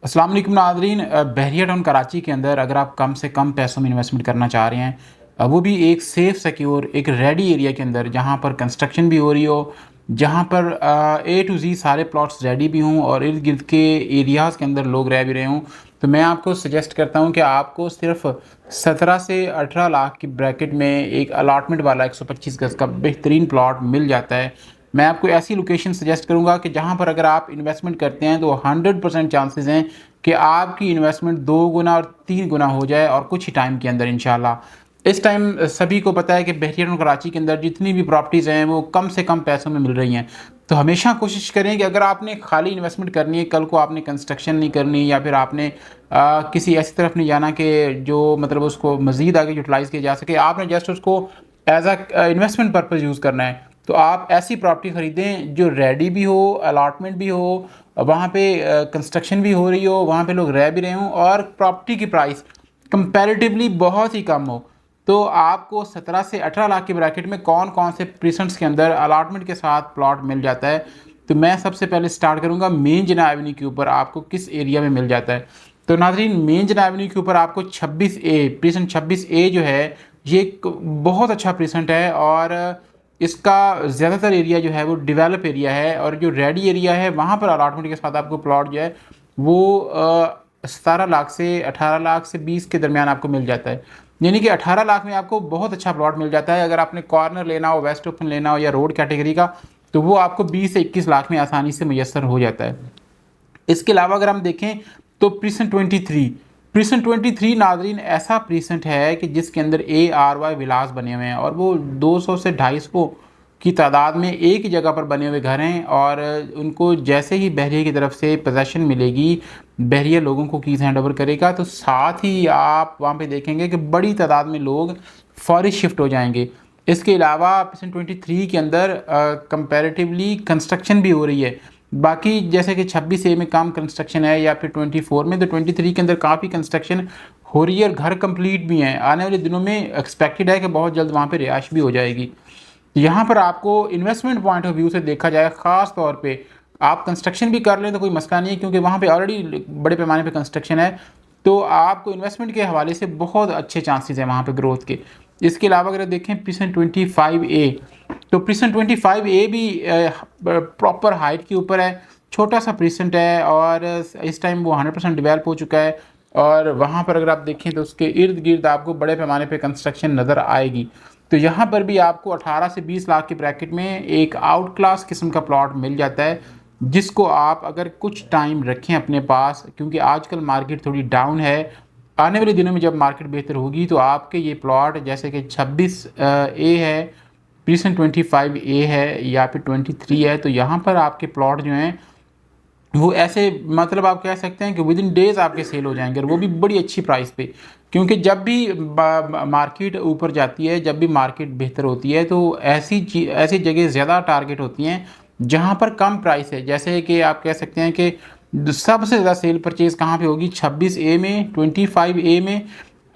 अस्सलाम वालेकुम नाज़रीन। बहरिया टाउन कराची के अंदर अगर आप कम से कम पैसों में इन्वेस्टमेंट करना चाह रहे हैं, वो भी एक सेफ़ सिक्योर एक रेडी एरिया के अंदर जहाँ पर कंस्ट्रक्शन भी हो रही हो, जहाँ पर ए टू ज़ी सारे प्लॉट्स रेडी भी हों और इर्द गिर्द के एरियाज़ के अंदर लोग रह भी रहे हों, तो मैं आपको सजेस्ट करता हूँ कि आपको सिर्फ 17 से 18 लाख की ब्रैकेट में एक अलाटमेंट वाला 125 गज़ का बेहतरीन प्लॉट मिल जाता है। मैं आपको ऐसी लोकेशन सजेस्ट करूंगा कि जहां पर अगर आप इन्वेस्टमेंट करते हैं तो 100% चांसेस हैं कि आपकी इन्वेस्टमेंट 2 गुना और 3 गुना हो जाए और कुछ ही टाइम के अंदर इंशाल्लाह। इस टाइम सभी को पता है कि बहरिया और कराची के अंदर जितनी भी प्रॉपर्टीज़ हैं वो कम से कम पैसों में मिल रही हैं। तो हमेशा कोशिश करें कि अगर आपने खाली इन्वेस्टमेंट करनी है, कल को आपने कंस्ट्रक्शन नहीं करनी या फिर आपने किसी ऐसी तरफ नहीं जाना कि जो मतलब उसको मज़ीद आगे यूटिलाइज़ किया जा सके, आपने जस्ट उसको as a investment purpose use करना है। तो आप ऐसी प्रॉपर्टी ख़रीदें जो रेडी भी हो, अलॉटमेंट भी हो, वहाँ पे कंस्ट्रक्शन भी हो रही हो, वहाँ पे लोग रह भी रहे हों और प्रॉपर्टी की प्राइस कंपैरेटिवली बहुत ही कम हो। तो आपको 17 से 18 लाख के ब्रैकेट में कौन कौन से प्रीसेंट्स के अंदर अलॉटमेंट के साथ प्लॉट मिल जाता है। तो मैं सबसे पहले स्टार्ट करूँगा मेन जना एवेन्यू के ऊपर आपको किस एरिया में मिल जाता है। तो नाज़रीन, मेन जना एवेन्यू के ऊपर आपको 26A प्रीसेंट 26A जो है ये एक बहुत अच्छा प्रीसेंट है और इसका ज़्यादातर एरिया जो है वो डेवलप एरिया है और जो रेडी एरिया है वहाँ पर अलॉटमेंट के साथ आपको प्लॉट जो है वो 17 लाख से 18 लाख से 20 के दरमियान आपको मिल जाता है। यानी कि 18 लाख में आपको बहुत अच्छा प्लॉट मिल जाता है। अगर आपने कॉर्नर लेना हो, वेस्ट ओपन लेना हो या रोड कैटेगरी का, तो वो आपको 20 से 21 लाख में आसानी से मुयस्सर हो जाता है। इसके अलावा अगर हम देखें तो प्रीसेंट 23 नाजरीन ऐसा प्रीसेंट है कि जिसके अंदर ARY विलास बने हुए हैं और वो 200 से 250 की तादाद में एक ही जगह पर बने हुए घर हैं और उनको जैसे ही बहरिया की तरफ से पोजेसन मिलेगी, बहरिया लोगों को कीज़ हैंड ओवर करेगा, तो साथ ही आप वहाँ पे देखेंगे कि बड़ी तादाद में लोग फौरी शिफ्ट हो जाएंगे। इसके अलावा प्रीसेंट 23 के अंदर कंपैरेटिवली कंस्ट्रक्शन भी हो रही है। बाकी जैसे कि 26A में कम कंस्ट्रक्शन है या फिर 24 में, तो 23 के अंदर काफ़ी कंस्ट्रक्शन हो रही है और घर कंप्लीट भी हैं। आने वाले दिनों में एक्सपेक्टेड है कि बहुत जल्द वहाँ पे रिहाइश भी हो जाएगी। यहाँ पर आपको इन्वेस्टमेंट पॉइंट ऑफ व्यू से देखा जाए, ख़ास तौर पे आप कंस्ट्रक्शन भी कर लें तो कोई मसला नहीं है, क्योंकि वहाँ पे ऑलरेडी बड़े पैमाने पे कंस्ट्रक्शन है। तो आपको इन्वेस्टमेंट के हवाले से बहुत अच्छे चांसेस हैं वहाँ पे ग्रोथ के। इसके अलावा अगर देखें प्रीसेंट 25A, तो प्रीसेंट 25A भी प्रॉपर हाइट के ऊपर है, छोटा सा प्रीसेंट है और इस टाइम वो 100% डेवलप हो चुका है और वहाँ पर अगर आप देखें तो उसके इर्द गिर्द आपको बड़े पैमाने पे कंस्ट्रक्शन नज़र आएगी। तो यहाँ पर भी आपको 18 से 20 लाख के ब्रैकेट में एक आउट क्लास किस्म का प्लॉट मिल जाता है, जिसको आप अगर कुछ टाइम रखें अपने पास, क्योंकि आजकल मार्केट थोड़ी डाउन है। आने वाले दिनों में जब मार्केट बेहतर होगी तो आपके ये प्लॉट जैसे कि 26A है, प्रीसेंट 25A है या फिर 23 है, तो यहाँ पर आपके प्लॉट जो हैं वो ऐसे मतलब आप कह सकते हैं कि विद इन डेज़ आपके सेल हो जाएंगे और वो भी बड़ी अच्छी प्राइस पे। क्योंकि जब भी मार्केट ऊपर जाती है, जब भी मार्केट बेहतर होती है, तो ऐसी जगह ज़्यादा टारगेट होती हैं जहाँ पर कम प्राइस है। जैसे कि आप कह सकते हैं कि सबसे ज़्यादा सेल परचेज़ कहाँ पे होगी, 26A में, 25A में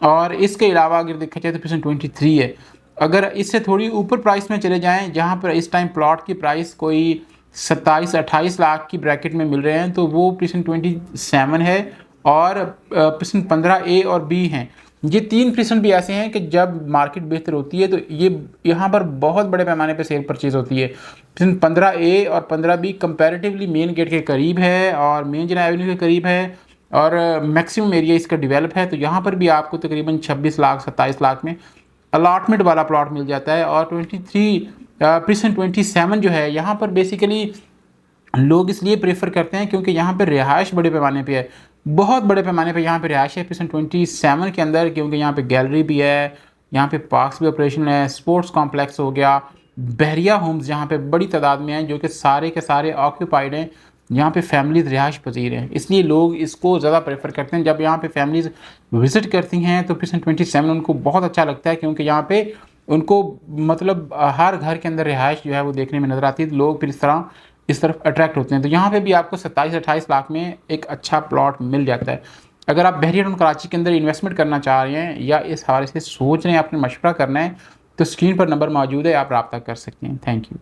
और इसके अलावा अगर देखा जाए तो प्रीसेंट 23 है। अगर इससे थोड़ी ऊपर प्राइस में चले जाएँ, जहाँ पर इस टाइम प्लॉट की प्राइस कोई 27-28 लाख की ब्रैकेट में मिल रहे हैं, तो वो प्रीसेंट 27 है और प्रीसेंट 15A और B हैं। ये 3 प्रीसेंट भी ऐसे हैं कि जब मार्केट बेहतर होती है तो ये यहाँ पर बहुत बड़े पैमाने पे सेल परचेज़ होती है। प्रीसेंट 15A और 15B कंपैरेटिवली मेन गेट के करीब है और मेन जना एवेन्यू के करीब है और मैक्सिमम एरिया इसका डेवलप है। तो यहाँ पर भी आपको तकरीबन 26 लाख 27 लाख में अलॉटमेंट वाला प्लॉट मिल जाता है। और प्रीसेंट 27 जो है, यहाँ पर बेसिकली लोग इसलिए प्रेफर करते हैं क्योंकि यहाँ पर रिहाइश बड़े पैमाने पे है, बहुत बड़े पैमाने पे यहाँ पे रिहाइश है प्रीसेंट 27 के अंदर, क्योंकि यहाँ पे गैलरी भी है, यहाँ पे पार्क्स भी ऑपरेशन है, स्पोर्ट्स कॉम्प्लेक्स हो गया, बहरिया होम्स जहाँ पे बड़ी तादाद में हैं जो कि सारे के सारे ऑक्यूपाइड हैं, यहाँ पे फैमिलीज रिहाइश पजीर हैं, इसलिए लोग इसको ज़्यादा प्रेफर करते हैं। जब यहाँ पे फैमिलीज विज़िट करती हैं तो प्रीसेंट 27 उनको बहुत अच्छा लगता है, क्योंकि यहाँ पे उनको मतलब हर घर के अंदर रिहाइश जो है वो देखने में नज़र आती है, तो लोग फिर इस तरफ अट्रैक्ट होते हैं। तो यहाँ पे भी आपको 27-28 लाख में एक अच्छा प्लॉट मिल जाता है। अगर आप बहरिया टाउन कराची के अंदर इन्वेस्टमेंट करना चाह रहे हैं या इस हवाले से सोच रहे हैं, आपने मशवरा करना है, तो स्क्रीन पर नंबर मौजूद है, आप रब्ता कर सकते हैं। Thank you.